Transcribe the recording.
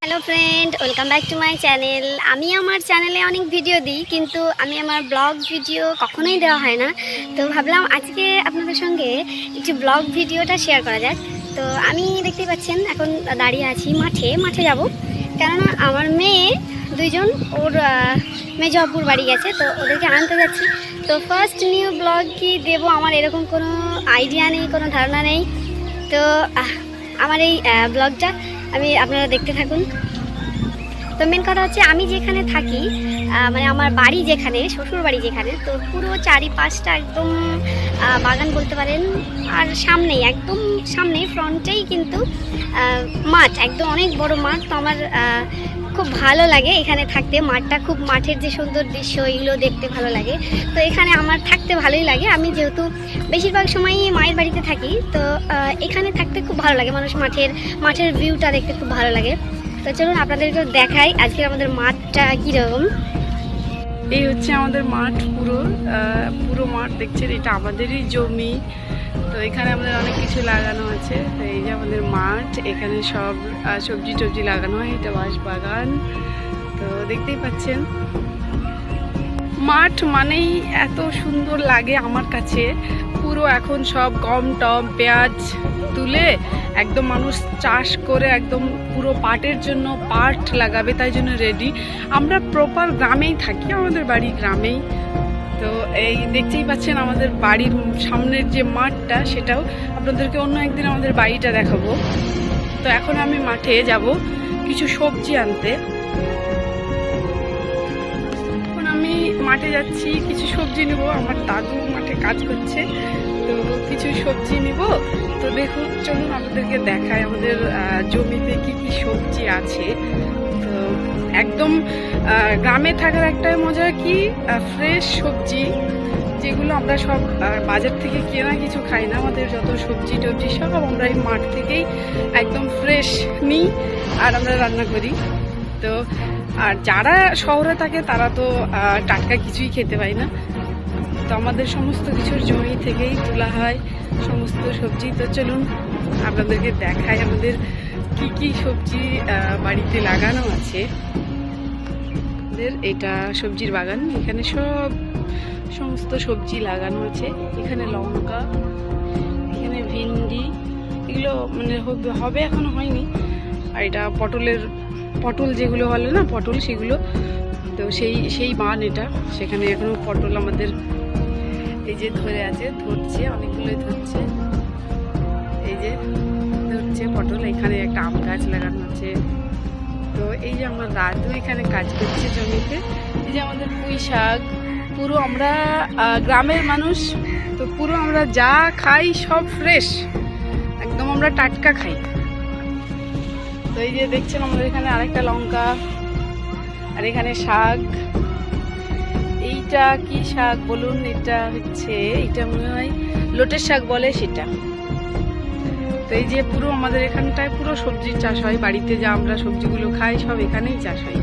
Hello friend, welcome back to my channel. আমি আমার চ্যানেলে অনেক ভিডিও দিই, কিন্তু আমি আমার ব্লগ ভিডিও কখনোই দেওয়া হয় না। তো ভাবলাম আজকে আপনাদের সঙ্গে একটু ব্লগ ভিডিওটা শেয়ার করা যাক। তো আমি দেখতেই পাচ্ছেন এখন দাঁড়িয়ে আছি মাঠে যাব, কেননা আমার মেয়ে দুইজন ওর মেজো আব্বুর বাড়ি গেছে, তো ওদেরকে আনতে যাচ্ছি। তো ফার্স্ট নিউ ব্লগ কি দেবো আমার এরকম কোনো আইডিয়া নেই, কোনো ধারণা নেই। তো আমার এই ব্লগটা আপনারা দেখতে থাকুন। তো মেন কথা হচ্ছে, আমি যেখানে থাকি মানে আমার বাড়ি যেখানে, শ্বশুর বাড়ি যেখানে, তো পুরো চারিপাশটা একদম বাগান বলতে পারেন। আর সামনেই, একদম সামনে ফ্রন্টেই কিন্তু মাঠ, একদম অনেক বড় মাঠ। তো আমার খুব ভালো লাগে এখানে থাকতে। মাঠটা খুব, মাঠের যে সুন্দর দৃশ্য এগুলো দেখতে ভালো লাগে। তো এখানে আমার থাকতে ভালোই লাগে। আমি যেহেতু বেশিরভাগ সময়ই মায়ের বাড়িতে থাকি, তো এখানে থাকতে খুব ভালো লাগে। মাঠের ভিউটা দেখতে খুব ভালো লাগে। তো চলুন আপনাদেরকে দেখাই আজকে আমাদের মাঠটা কীরকম। এই হচ্ছে আমাদের মাঠ, পুরো মাঠ দেখছেন, এটা আমাদেরই জমি। তো এখানে আমাদের অনেক কিছু লাগানো আছে। তো এই যে আমাদের মাঠ, এখানে সব সবজি টবজি লাগানো হয়। এটা বাঁশ বাগান, তো দেখতেই পাচ্ছেন। মাঠ মানেই এত সুন্দর লাগে আমার কাছে। পুরো এখন সব গম টম পেঁয়াজ তুলে একদম মানুষ চাষ করে একদম পুরো পাটের জন্য পাট লাগাবে, তাই জন্য রেডি। আমরা প্রপার গ্রামেই থাকি, আমাদের বাড়ি গ্রামেই। তো এই দেখতেই পাচ্ছেন আমাদের বাড়ির সামনের যে মাঠটা, সেটাও আপনাদেরকে অন্য একদিন আমাদের বাড়িটা দেখাবো। তো এখন আমি মাঠে যাব কিছু সবজি আনতে। এখন আমি মাঠে যাচ্ছি, কিছু সবজি নেব। আমার দাদু মাঠে কাজ করছে, তো কিছু সবজি নিব। তো দেখুন, চলুন আপনাদেরকে দেখাই আমাদের জমিতে কি কি সবজি আছে। তো একদম গ্রামে থাকার একটাই মজা কি, ফ্রেশ সবজি, যেগুলো আমরা সব বাজার থেকে কেনা কিছু খাই না। আমাদের যত সবজি টবজি সব আমরা এই মাঠ থেকেই একদম ফ্রেশ নিই আর আমরা রান্না করি। তো আর যারা শহরে থাকে তারা তো টাটকা কিছুই খেতে পায় না। তো আমাদের সমস্ত কিছুর জমি থেকেই তোলা হয় সমস্ত সবজি। তো চলুন আপনাদেরকে দেখাই আমাদের কি কি সবজি বাড়িতে লাগানো আছে। আমাদের এটা সবজির বাগান, এখানে সমস্ত সবজি লাগানো আছে। এখানে লঙ্কা, এখানে ভিন্ডি, এগুলো মানে হবে এখনো হয়নি। আর এটা পটল যেগুলো হলো না, পটল সেগুলো। তো সেই বান এটা, সেখানে এখনো পটল আমাদের এই যে ধরছে অনেকগুলোই ধরছে। এই যে ধরছে পটল। এখানে একটা আম গাছ লাগানো আছে। তো এই যে আমার দাদু এখানে কাজ করছে জমিতে। এই যে আমাদের পুঁই শাক। পুরো আমরা গ্রামের মানুষ, তো পুরো আমরা যা খাই সব ফ্রেশ, একদম আমরা টাটকা খাই। তো এই যে দেখছেন আমাদের এখানে আরেকটা লঙ্কা, আর এখানে শাক। এইটা কি শাক বলুন? এটা মনে হয় লোটের শাক বলে সেটা। তো এই যে পুরো আমাদের এখানটায় পুরো সবজির চাষ হয়। বাড়িতে যা আমরা সবজিগুলো খাই সব এখানেই চাষ হয়।